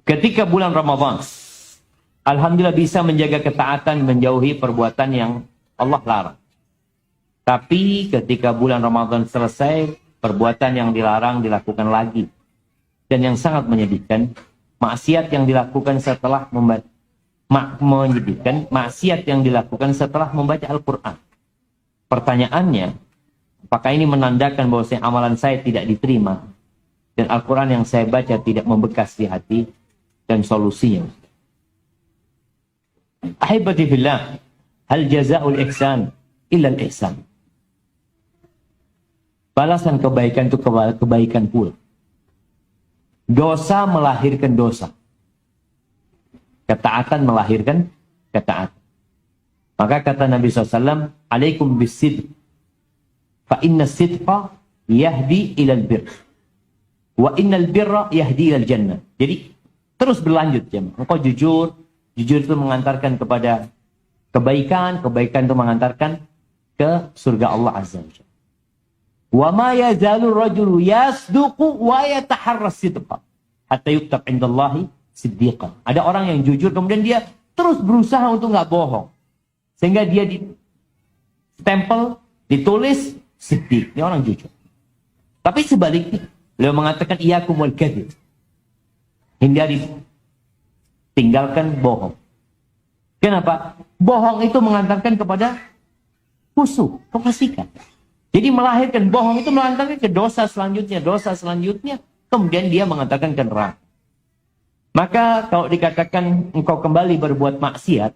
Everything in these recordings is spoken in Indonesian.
Ketika bulan Ramadan, alhamdulillah bisa menjaga ketaatan, menjauhi perbuatan yang Allah larang. Tapi ketika bulan Ramadan selesai, perbuatan yang dilarang dilakukan lagi. Dan yang sangat menyedihkan, maksiat yang dilakukan setelah membaca Al-Quran. Pertanyaannya, apakah ini menandakan bahwa amalan saya tidak diterima dan Al-Quran yang saya baca tidak membekas di hati? Dan solusinya, ahibati fillah, hal jazaa'ul ihsan illa al-ihsan. Balasan kebaikan itu kebaikan pula. Dosa melahirkan dosa. Ketaatan melahirkan ketaatan. Maka kata Nabi SAW, alaikum bisidq, fa inna sidqa yahdi ilal birr, wa innal birra yahdi ilal jannah. Jadi terus berlanjut, jemaah. Engkau jujur itu mengantarkan kepada kebaikan, kebaikan itu mengantarkan ke surga Allah Azza wa Jalla. Wa ma yazalu rajulu yasduqu wa yataharra sidqa hatta yuktab indallahi siddiqan. Ada orang yang jujur kemudian dia terus berusaha untuk nggak bohong. Sehingga dia ditempel, ditulis siddiq. Ini orang jujur. Tapi sebaliknya, beliau mengatakan iyyakum wal kadzib. Hindari, tinggalkan bohong. Kenapa? Bohong itu mengantarkan kepada khusyuk, kefasikan. Jadi melahirkan bohong itu mengantarkan ke dosa selanjutnya, kemudian dia mengantarkan ke neraka. Maka kalau dikatakan engkau kembali berbuat maksiat,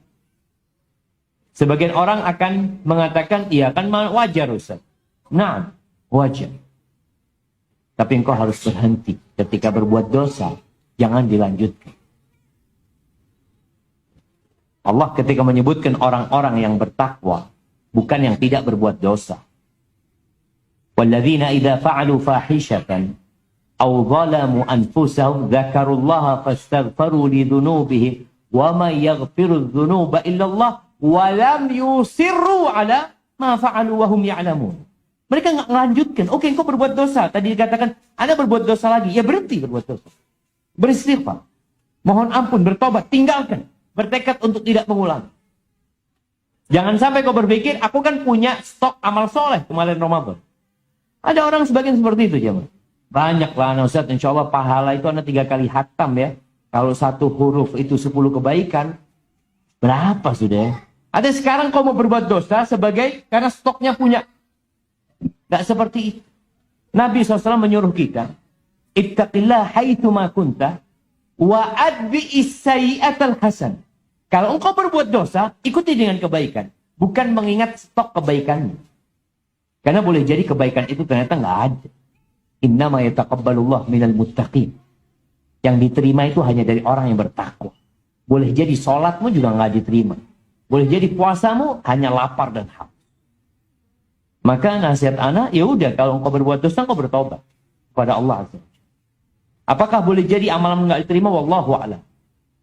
sebagian orang akan mengatakan, iya kan wajar Ustaz. Nah, wajar. Tapi engkau harus berhenti ketika berbuat dosa. Jangan dilanjutkan. Allah ketika menyebutkan orang-orang yang bertakwa, bukan yang tidak berbuat dosa. وَالَّذِينَ إِذَا فَعَلُوا فَاحِشَةً أَوْ ظَلَمُوا أَنفُسَهُمْ ذَكَرُوا اللَّهَ فَاسْتَغْفَرُوا لِذُنُوبِهِمْ وَمَنْ يَغْفِرُ الذُّنُوبَ إِلَّا اللَّهُ وَلَمْ يُصِرُّوا عَلَى مَا فَعَلُوا وَهُمْ يَعْلَمُونَ. Mereka nggak melanjutkan. Oke, engkau berbuat dosa. Tadi dikatakan, Anda berbuat dosa lagi. Ya berhenti berbuat dosa. Beristighfar, mohon ampun, bertobat, tinggalkan, bertekad untuk tidak mengulang. Jangan sampai kau berpikir, aku kan punya stok amal soleh kemarin Ramadan. Ada orang sebagian seperti itu, jemaah. Banyak lah, Ustaz, insya Allah pahala itu Anda 3 kali hatam ya. Kalau 1 huruf itu 10 kebaikan, berapa sudah ya? Ada sekarang kau mau berbuat dosa sebagai karena stoknya punya. Tidak seperti itu. Nabi SAW menyuruh kita, ittaqillah haitsu ma kunta wa adbi'is sayyi'atal hasan. Kalau engkau berbuat dosa, ikuti dengan kebaikan, bukan mengingat stok kebaikannya. Karena boleh jadi kebaikan itu ternyata enggak ada. Innama yataqabbalullah minal muttaqin. Yang diterima itu hanya dari orang yang bertakwa. Boleh jadi sholatmu juga enggak diterima. Boleh jadi puasamu hanya lapar dan haus. Maka nasihat anak, ya udah, kalau engkau berbuat dosa, engkau bertobat kepada Allah Azza. Apakah boleh jadi amalan nggak diterima? Wallahu a'lam.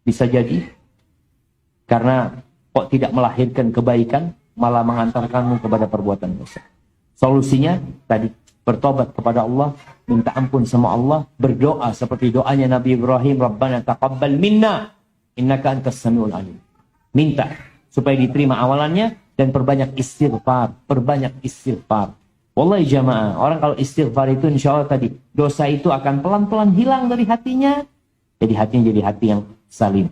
Bisa jadi. Karena kok tidak melahirkan kebaikan, malah mengantarkanmu kepada perbuatan dosa. Solusinya tadi, bertobat kepada Allah, minta ampun sama Allah, berdoa seperti doanya Nabi Ibrahim, Rabbana taqabbal minna, innaka antas samiul alim. Minta supaya diterima amalannya dan perbanyak istighfar, Wallahi jamaah, orang kalau istighfar itu insya Allah tadi, dosa itu akan pelan-pelan hilang dari hatinya. Jadi hatinya jadi hati yang salim.